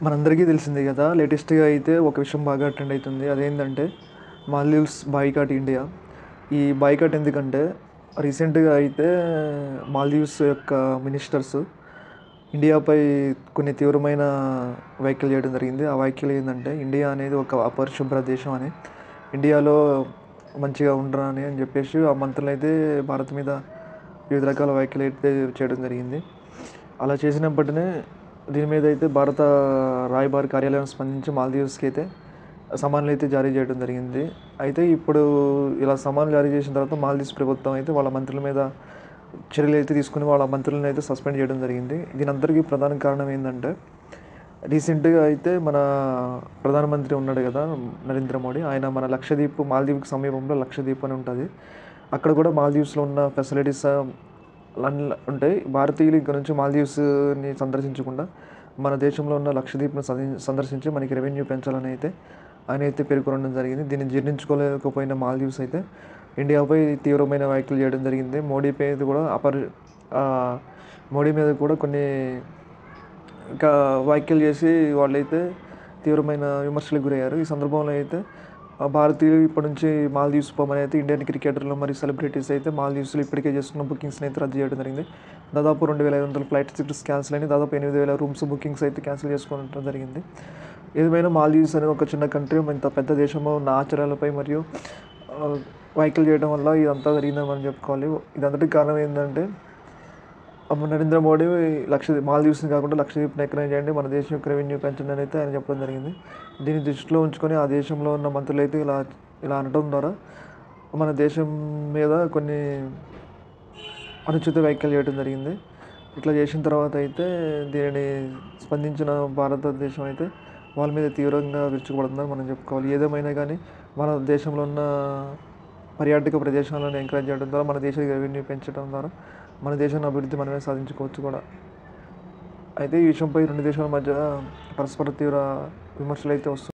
మనందరికీ తెలిసిందే కదా. లేటెస్ట్‌గా అయితే ఒక విషయం బాగా ట్రెండ్ అయితుంది. అదేంటంటే మాల్దీవ్స్ బాయ్‌కాట్ ఇండియా. ఈ బాయ్‌కాట్ ఎందుకంటే రీసెంట్‌గా అయితే మాల్దీవ్స్ యొక్క మినిస్టర్స్ ఇండియాపై కొన్ని తీవ్రమైన వ్యాఖ్యలు చేయడం జరిగింది. ఆ వ్యాఖ్యలు ఏంటంటే ఇండియా అనేది ఒక అపరిశుభ్ర దేశం అని, ఇండియాలో మంచిగా ఉండరని అని చెప్పేసి ఆ మంత్రులు అయితే భారత్ మీద వివిధ రకాల వ్యాఖ్యలు అయితే చేయడం జరిగింది. అలా చేసినప్పటినే దీని మీద అయితే భారత రాయబారి కార్యాలయం స్పందించి మాల్దీవ్స్కి అయితే సమన్లు అయితే జారీ చేయడం జరిగింది. అయితే ఇప్పుడు ఇలా సమన్లు జారీ చేసిన తర్వాత మాల్దీవ్స్ ప్రభుత్వం అయితే వాళ్ళ మంత్రుల మీద చర్యలు అయితే తీసుకుని వాళ్ళ మంత్రులను అయితే సస్పెండ్ చేయడం జరిగింది. దీని అందరికీ ప్రధాన కారణం ఏంటంటే రీసెంట్‌గా అయితే మన ప్రధానమంత్రి ఉన్నాడు కదా, నరేంద్ర మోడీ. ఆయన మన లక్షద్వీప్, మాల్దీవ్‌కి సమీపంలో లక్షద్వీప్ అని ఉంటుంది. అక్కడ కూడా మాల్దీవ్స్‌లో ఉన్న ఫెసిలిటీస్ అన్నీ ఉంటాయి. భారతీయులు ఇక్కడ నుంచి మాల్దీవ్స్‌ని సందర్శించకుండా మన దేశంలో ఉన్న లక్షద్వీప్‌ని సందర్శించి మనకి రెవెన్యూ పెంచాలని అయితే ఆయన అయితే పేర్కొనడం జరిగింది. దీన్ని జీర్ణించుకోలేకపోయిన మాల్దీవ్స్ అయితే ఇండియాపై తీవ్రమైన వ్యాఖ్యలు చేయడం జరిగింది. మోడీ మీద కూడా కొన్ని ఇంకా వ్యాఖ్యలు చేసి వాళ్ళైతే తీవ్రమైన విమర్శలకు గురయ్యారు. ఈ సందర్భంలో అయితే భారతీయులు ఇప్పటి నుంచి మాల్దీవ్స్ పోమని అయితే ఇండియన్ క్రికెటర్లు మరియు సెలబ్రిటీస్ అయితే మాల్దీవ్స్లో ఇప్పటికే చేసుకున్న బుకింగ్స్ని అయితే రద్దు చేయడం జరిగింది. దాదాపు 2,500 ఫ్లైట్ టికెట్స్ క్యాన్సిల్ అయినాయి. దాదాపు 8,000 రూమ్స్ బుకింగ్స్ అయితే క్యాన్సిల్ చేసుకోవడం జరిగింది. ఏదేమైనా మాల్దీవ్స్ అనేది ఒక చిన్న కంట్రీ ఇంత పెద్ద దేశంలో ఉన్న ఆచారాలపై మరియు వ్యాఖ్యలు చేయడం వల్ల ఇదంతా జరిగిందని మనం చెప్పుకోవాలి. ఇదంతటికి కారణం ఏంటంటే నరేంద్ర మోడీ మాల్దీవ్స్ని కాకుండా లక్షద్వీప్ని ఎక్కడైనా చేయండి, మన దేశం యొక్క రెవెన్యూ పెంచండి అని అయితే ఆయన చెప్పడం జరిగింది. దీన్ని దృష్టిలో ఉంచుకొని ఆ దేశంలో ఉన్న మంత్రులు అయితే ఇలా అనడం ద్వారా మన దేశం మీద కొన్ని అనుచిత వ్యాఖ్యలు చేయడం జరిగింది. ఇట్లా చేసిన తర్వాత అయితే దీనిని స్పందించిన భారతదేశం అయితే వాళ్ళ మీద తీవ్రంగా విరుచుకుపడుతుందని మనం చెప్పుకోవాలి. ఏదేమైనా కానీ మన దేశంలో ఉన్న పర్యాటక ప్రదేశాలను ఎంకరేజ్ చేయడం ద్వారా మన దేశ రెవెన్యూ పెంచడం ద్వారా మన దేశాన్ని అభివృద్ధి మనమే సాధించుకోవచ్చు కూడా. అయితే ఈ విషయంపై రెండు దేశాల మధ్య పరస్పర తీవ్ర విమర్శలు అయితే వస్తున్నాయి.